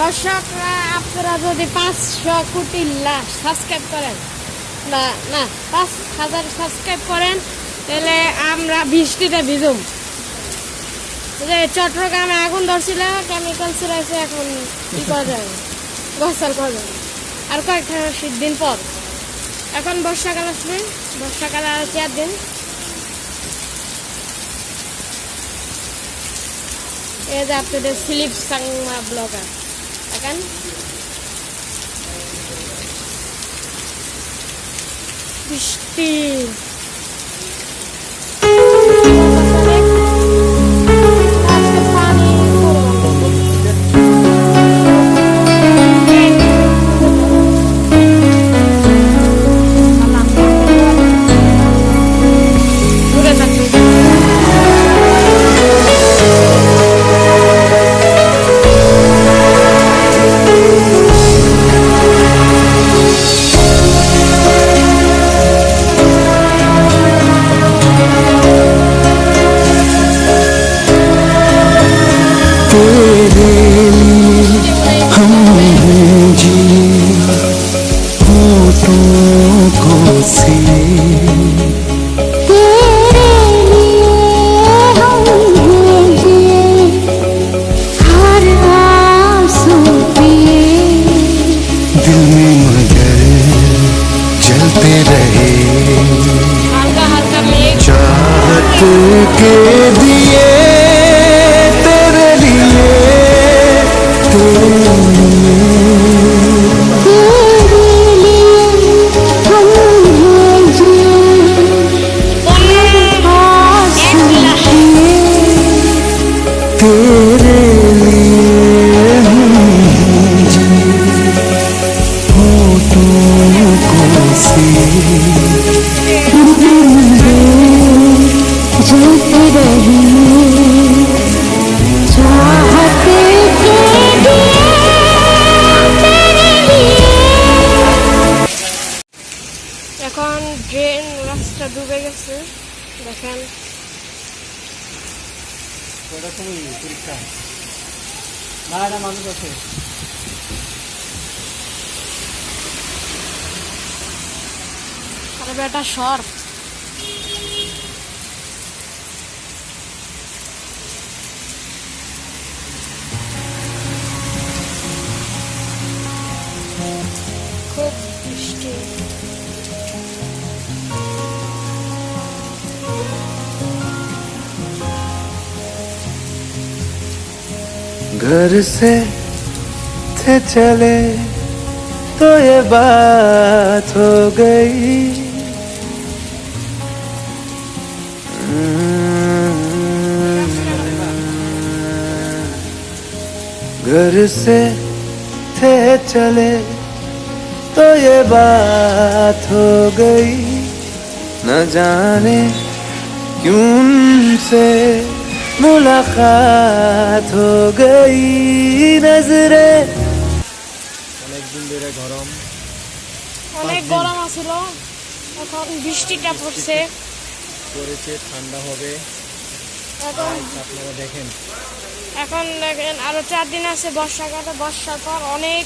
দর্শকরা আপনারা যদি 500 কোটি সাবস্ক্রাইব করেন, না না 5000 সাবস্ক্রাইব করেন, তাহলে আমরা বৃষ্টিতে ভিজুম। যে চট্টগ্রামে আগুন ধরছিল, কেমিক্যাল ছিড়াইছে, এখন কি করা যাবে, গোসল করবে আর কয়েকটা দিন পর। এখন বর্ষাকাল আসবে, বর্ষাকাল আর 4 দিন। এই যে আপনাদের স্লিপ সাংমা ব্লগার এখন বৃষ্টি के दिए तेरे लिए এখন ড্রেন রাস্তা ডুবে গেছে, দেখেন। মানুষ আছে আরে বেটা সর। খুব বৃষ্টি। घर से थे चले तो ये बात हो गई, घर से थे चले तो ये बात हो गई, न जाने क्यों उनसे मुलाकात हो गई, नजरे অনেকদিন ধরে গরম, অনেক গরম আছিল, এখন বৃষ্টিটা পড়ছে, ঠান্ডা হবে। এখন আপনারা দেখেন এখন দেখেন আরো 4 দিন আছে বর্ষাকালে। বর্ষার পর অনেক